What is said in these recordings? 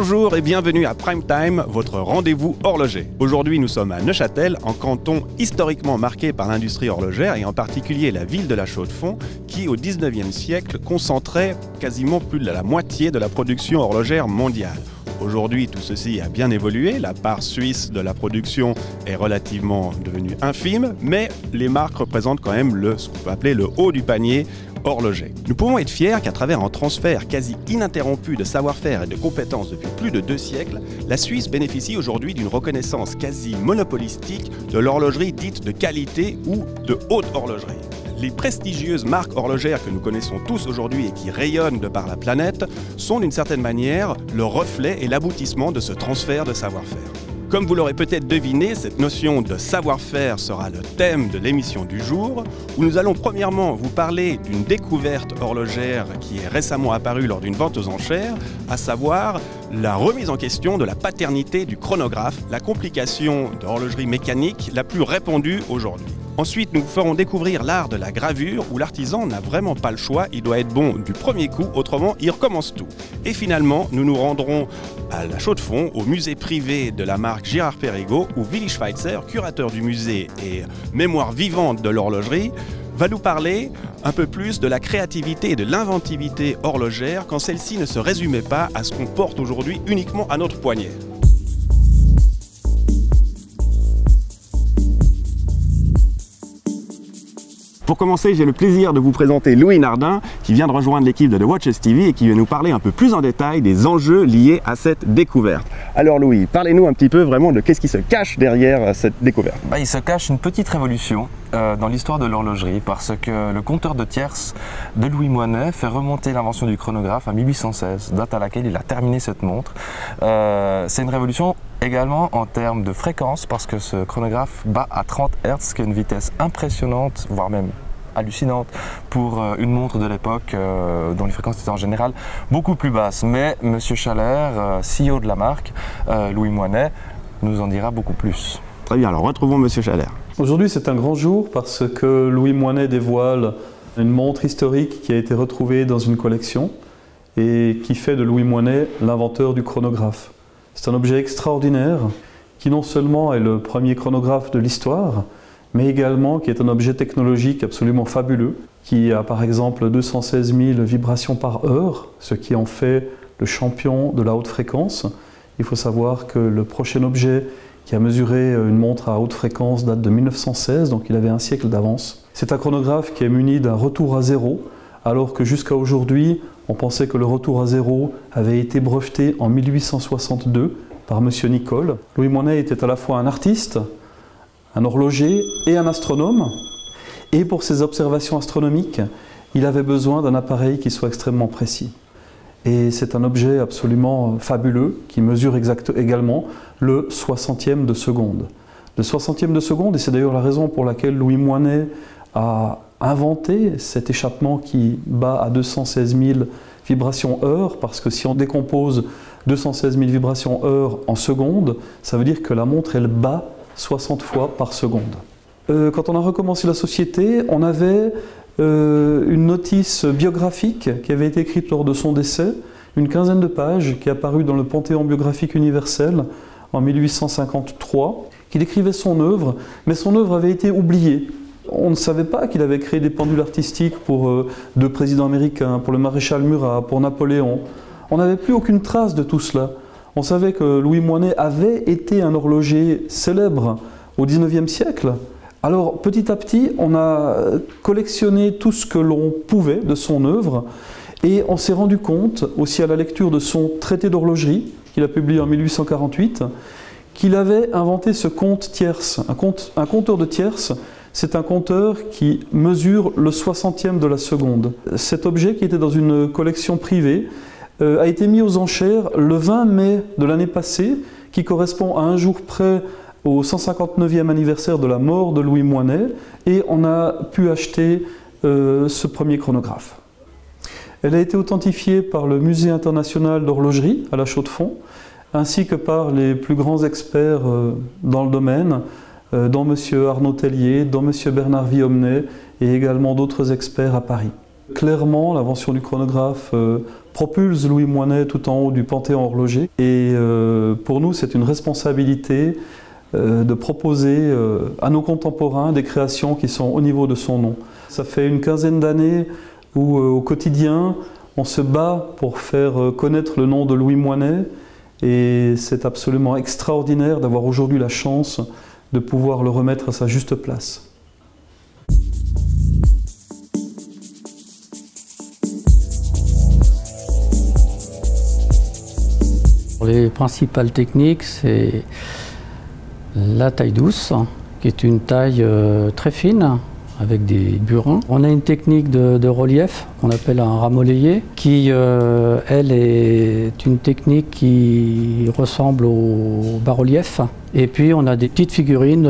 Bonjour et bienvenue à Prime Time, votre rendez-vous horloger. Aujourd'hui, nous sommes à Neuchâtel, en canton historiquement marqué par l'industrie horlogère et en particulier la ville de la Chaux-de-Fonds qui, au 19e siècle, concentrait quasiment plus de la moitié de la production horlogère mondiale. Aujourd'hui, tout ceci a bien évolué, la part suisse de la production est relativement devenue infime, mais les marques représentent quand même ce qu'on peut appeler le haut du panier horloger. Nous pouvons être fiers qu'à travers un transfert quasi ininterrompu de savoir-faire et de compétences depuis plus de 2 siècles, la Suisse bénéficie aujourd'hui d'une reconnaissance quasi monopolistique de l'horlogerie dite de qualité ou de haute horlogerie. Les prestigieuses marques horlogères que nous connaissons tous aujourd'hui et qui rayonnent de par la planète sont d'une certaine manière le reflet et l'aboutissement de ce transfert de savoir-faire. Comme vous l'aurez peut-être deviné, cette notion de savoir-faire sera le thème de l'émission du jour, où nous allons premièrement vous parler d'une découverte horlogère qui est récemment apparue lors d'une vente aux enchères, à savoir la remise en question de la paternité du chronographe, la complication de l'horlogerie mécanique la plus répandue aujourd'hui. Ensuite, nous vous ferons découvrir l'art de la gravure où l'artisan n'a vraiment pas le choix, il doit être bon du premier coup, autrement il recommence tout. Et finalement, nous nous rendrons à la Chaux-de-Fonds, au musée privé de la marque Girard-Perregaux, où Willi Schweitzer, curateur du musée et mémoire vivante de l'horlogerie, va nous parler un peu plus de la créativité et de l'inventivité horlogère quand celle-ci ne se résumait pas à ce qu'on porte aujourd'hui uniquement à notre poignet. Pour commencer, j'ai le plaisir de vous présenter Louis Nardin qui vient de rejoindre l'équipe de The Watches TV et qui va nous parler un peu plus en détail des enjeux liés à cette découverte. Alors Louis, parlez-nous un petit peu vraiment de qu'est-ce qui se cache derrière cette découverte. Il se cache une petite révolution dans l'histoire de l'horlogerie parce que le compteur de tierces de Louis Moinet fait remonter l'invention du chronographe à 1816, date à laquelle il a terminé cette montre. C'est une révolution également en termes de fréquence parce que ce chronographe bat à 30 Hz, ce qui est une vitesse impressionnante, voire même hallucinante pour une montre de l'époque dont les fréquences étaient en général beaucoup plus basses. Mais M. Schaller, CEO de la marque, Louis Moinet, nous en dira beaucoup plus. Très bien, alors retrouvons M. Schaller. Aujourd'hui c'est un grand jour parce que Louis Moinet dévoile une montre historique qui a été retrouvée dans une collection et qui fait de Louis Moinet l'inventeur du chronographe. C'est un objet extraordinaire qui non seulement est le premier chronographe de l'histoire, mais également qui est un objet technologique absolument fabuleux, qui a par exemple 216 000 vibrations par heure, ce qui en fait le champion de la haute fréquence. Il faut savoir que le prochain objet qui a mesuré une montre à haute fréquence date de 1916, donc il avait un siècle d'avance. C'est un chronographe qui est muni d'un retour à zéro, alors que jusqu'à aujourd'hui, on pensait que le retour à zéro avait été breveté en 1862 par M. Nicole. Louis Moinet était à la fois un artiste, un horloger et un astronome. Et pour ses observations astronomiques, il avait besoin d'un appareil qui soit extrêmement précis. Et c'est un objet absolument fabuleux qui mesure également le 60e de seconde. Le 60e de seconde, et c'est d'ailleurs la raison pour laquelle Louis Moinet a inventé cet échappement qui bat à 216 000 vibrations heure, parce que si on décompose 216 000 vibrations heure en secondes, ça veut dire que la montre elle bat 60 fois par seconde. Quand on a recommencé la société, on avait une notice biographique qui avait été écrite lors de son décès, une quinzaine de pages qui est apparue dans le Panthéon biographique universel en 1853, qui décrivait son œuvre, mais son œuvre avait été oubliée. On ne savait pas qu'il avait créé des pendules artistiques pour 2 présidents américains, pour le maréchal Murat, pour Napoléon. On n'avait plus aucune trace de tout cela. On savait que Louis Moinet avait été un horloger célèbre au XIXe siècle. Alors petit à petit, on a collectionné tout ce que l'on pouvait de son œuvre et on s'est rendu compte, aussi à la lecture de son traité d'horlogerie, qu'il a publié en 1848, qu'il avait inventé ce compte tierce. Un compteur de tierces, c'est un compteur qui mesure le 60e de la seconde. Cet objet, qui était dans une collection privée, a été mis aux enchères le 20 mai de l'année passée, qui correspond à un jour près au 159e anniversaire de la mort de Louis Moinet, et on a pu acheter ce premier chronographe. Elle a été authentifiée par le Musée international d'horlogerie à la Chaux-de-Fonds, ainsi que par les plus grands experts dans le domaine, dont M. Arnaud Tellier, dont M. Bernard Villomnet et également d'autres experts à Paris. Clairement, l'invention du chronographe propulse Louis Moinet tout en haut du panthéon horloger. Et pour nous, c'est une responsabilité de proposer à nos contemporains des créations qui sont au niveau de son nom. Ça fait une quinzaine d'années où au quotidien, on se bat pour faire connaître le nom de Louis Moinet. Et c'est absolument extraordinaire d'avoir aujourd'hui la chance de pouvoir le remettre à sa juste place. Les principales techniques, c'est la taille douce, qui est une taille très fine, avec des burins. On a une technique de relief, qu'on appelle un ramollier, qui, elle, est une technique qui ressemble au bas-relief. Et puis, on a des petites figurines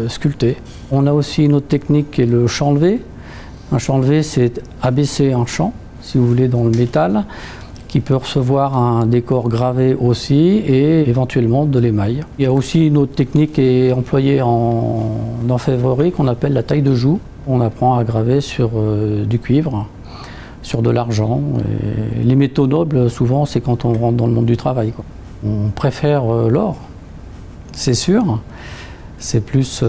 sculptées. On a aussi une autre technique qui est le champ levé. Un champ levé, c'est abaisser un champ, si vous voulez, dans le métal, qui peut recevoir un décor gravé aussi et éventuellement de l'émail. Il y a aussi une autre technique qui est employée en orfèvrerie qu'on appelle la taille de joue. On apprend à graver sur du cuivre, sur de l'argent. Les métaux nobles, souvent, c'est quand on rentre dans le monde du travail, quoi. On préfère l'or, c'est sûr. C'est plus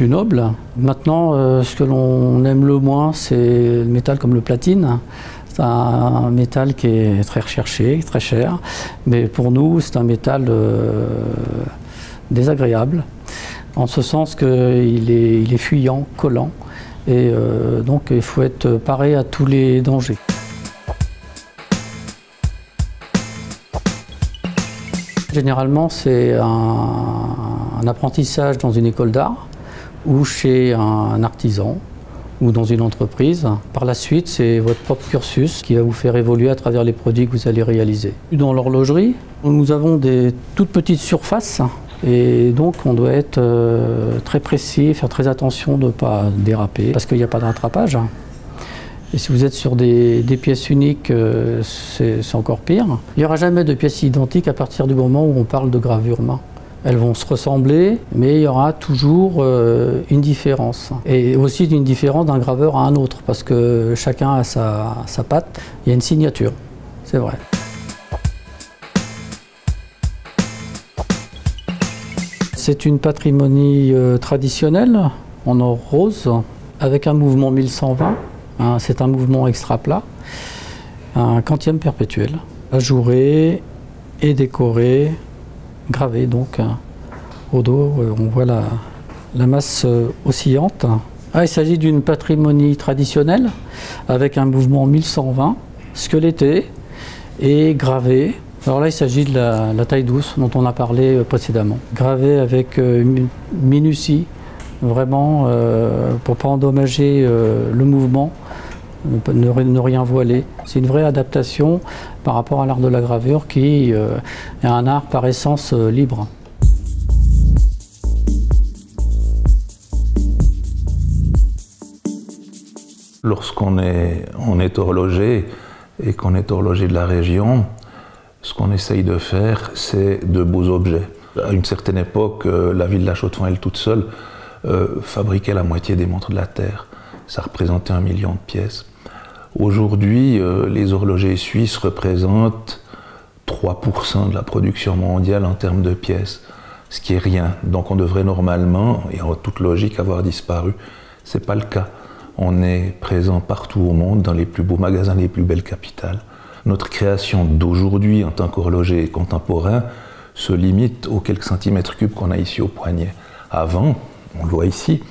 noble. Maintenant, ce que l'on aime le moins, c'est le métal comme le platine. C'est un métal qui est très recherché, très cher, mais pour nous, c'est un métal désagréable, en ce sens qu'il est fuyant, collant, et donc il faut être paré à tous les dangers. Généralement, c'est un apprentissage dans une école d'art ou chez un artisan, ou dans une entreprise. Par la suite, c'est votre propre cursus qui va vous faire évoluer à travers les produits que vous allez réaliser. Dans l'horlogerie, nous avons des toutes petites surfaces et donc on doit être très précis, faire très attention de ne pas déraper parce qu'il n'y a pas de rattrapage. Et si vous êtes sur des pièces uniques, c'est encore pire. Il n'y aura jamais de pièces identiques à partir du moment où on parle de gravure main. Elles vont se ressembler, mais il y aura toujours une différence. Et aussi une différence d'un graveur à un autre, parce que chacun a sa patte. Il y a une signature, c'est vrai. C'est une patrimonie traditionnelle, en or rose, avec un mouvement 1120. C'est un mouvement extra plat, un quantième perpétuel, ajouré et décoré, gravé donc au dos. On voit la masse oscillante. Il s'agit d'une patrimonie traditionnelle avec un mouvement 1120, squeletté et gravé. Alors là, il s'agit de la taille douce dont on a parlé précédemment. Gravé avec minutie, vraiment pour ne pas endommager le mouvement, ne rien voiler. C'est une vraie adaptation par rapport à l'art de la gravure qui est un art par essence libre. Lorsqu'on est horloger et qu'on est horloger de la région, ce qu'on essaye de faire, c'est de beaux objets. À une certaine époque, la ville de La Chaux-de-Fonds, elle toute seule, fabriquait la moitié des montres de la Terre. Ça représentait 1 million de pièces. Aujourd'hui, les horlogers suisses représentent 3% de la production mondiale en termes de pièces, ce qui est rien. Donc on devrait normalement, et en toute logique, avoir disparu. Ce n'est pas le cas. On est présent partout au monde, dans les plus beaux magasins, les plus belles capitales. Notre création d'aujourd'hui, en tant qu'horloger contemporain, se limite aux quelques centimètres cubes qu'on a ici au poignet. Avant, on le voit ici,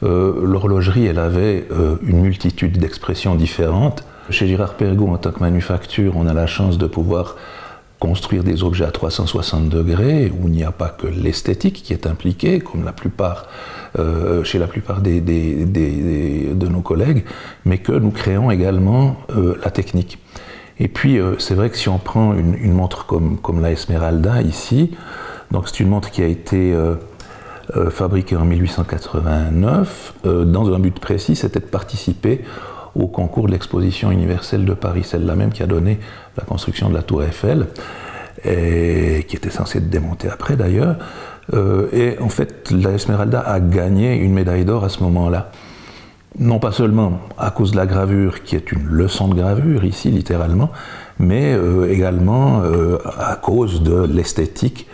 l'horlogerie, elle avait une multitude d'expressions différentes. Chez Girard-Perregaux, en tant que manufacture, on a la chance de pouvoir construire des objets à 360 degrés, où il n'y a pas que l'esthétique qui est impliquée, comme chez la plupart de nos collègues, mais que nous créons également la technique. Et puis, c'est vrai que si on prend une montre comme la Esmeralda, ici, donc c'est une montre qui a été fabriquée en 1889, dans un but précis, c'était de participer au concours de l'exposition universelle de Paris, celle-là même qui a donné la construction de la Tour Eiffel, et qui était censée être démontée après d'ailleurs. Et en fait, la Esmeralda a gagné une médaille d'or à ce moment-là. non pas seulement à cause de la gravure, qui est une leçon de gravure ici, littéralement, mais également à cause de l'esthétique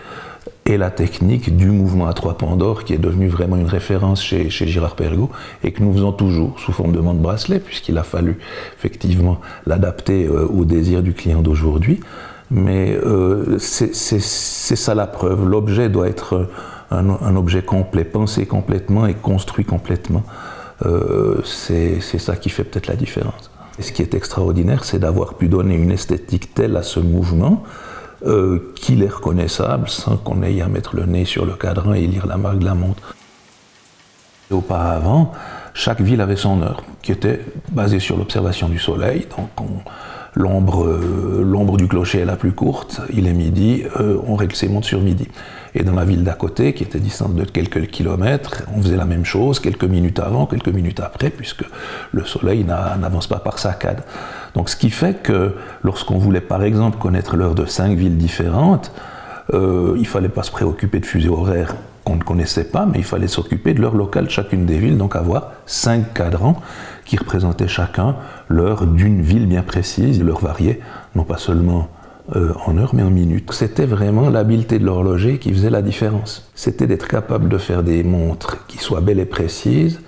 et la technique du mouvement à 3 pans d'or, qui est devenu vraiment une référence chez Girard-Perregaux, et que nous faisons toujours sous forme de montre-bracelet, puisqu'il a fallu effectivement l'adapter au désir du client d'aujourd'hui. Mais c'est ça la preuve. L'objet doit être un objet complet, pensé complètement et construit complètement. C'est ça qui fait peut-être la différence. Et ce qui est extraordinaire, c'est d'avoir pu donner une esthétique telle à ce mouvement qu'il est reconnaissable sans qu'on ait à mettre le nez sur le cadran et lire la marque de la montre. Auparavant, chaque ville avait son heure, qui était basée sur l'observation du soleil. Donc l'ombre du clocher est la plus courte, il est midi, on règle ses montres sur midi. Et dans la ville d'à côté, qui était distante de quelques kilomètres, on faisait la même chose quelques minutes avant, quelques minutes après, puisque le soleil n'avance pas par saccades. Donc ce qui fait que lorsqu'on voulait par exemple connaître l'heure de 5 villes différentes, il ne fallait pas se préoccuper de fuseaux horaires qu'on ne connaissait pas, mais il fallait s'occuper de l'heure locale de chacune des villes, donc avoir 5 cadrans qui représentaient chacun l'heure d'une ville bien précise, et l'heure variée, non pas seulement en heures, mais en minutes. C'était vraiment l'habileté de l'horloger qui faisait la différence. C'était d'être capable de faire des montres qui soient belles et précises,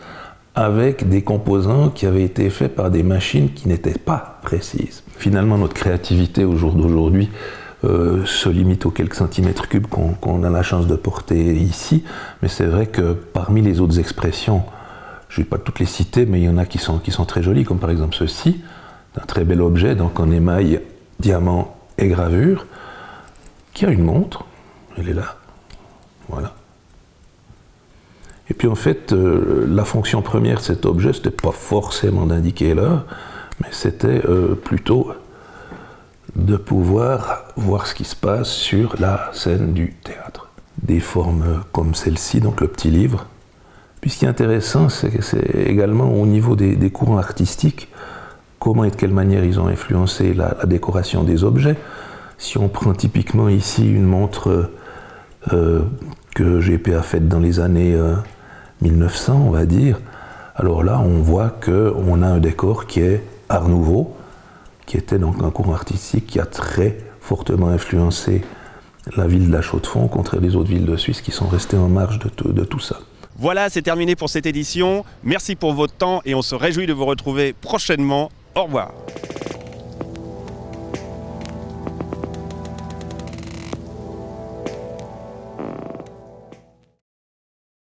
avec des composants qui avaient été faits par des machines qui n'étaient pas précises. Finalement, notre créativité au jour d'aujourd'hui se limite aux quelques centimètres cubes qu'on a la chance de porter ici, mais c'est vrai que parmi les autres expressions, je ne vais pas toutes les citer, mais il y en a qui sont très jolies, comme par exemple ceci, un très bel objet, donc en émail, diamant et gravure, qui a une montre, elle est là, voilà. Et puis en fait, la fonction première de cet objet, c'était pas forcément d'indiquer l'heure, mais c'était plutôt de pouvoir voir ce qui se passe sur la scène du théâtre. Des formes comme celle-ci, donc le petit livre. Puis ce qui est intéressant, c'est également au niveau des courants artistiques, comment et de quelle manière ils ont influencé la décoration des objets. Si on prend typiquement ici une montre que GP a faite dans les années 1900, on va dire, alors là, on voit qu'on a un décor qui est Art Nouveau, qui était donc un courant artistique qui a très fortement influencé la ville de La Chaux-de-Fonds, au contraire des autres villes de Suisse qui sont restées en marge de tout ça. Voilà, c'est terminé pour cette édition. Merci pour votre temps et on se réjouit de vous retrouver prochainement. Au revoir.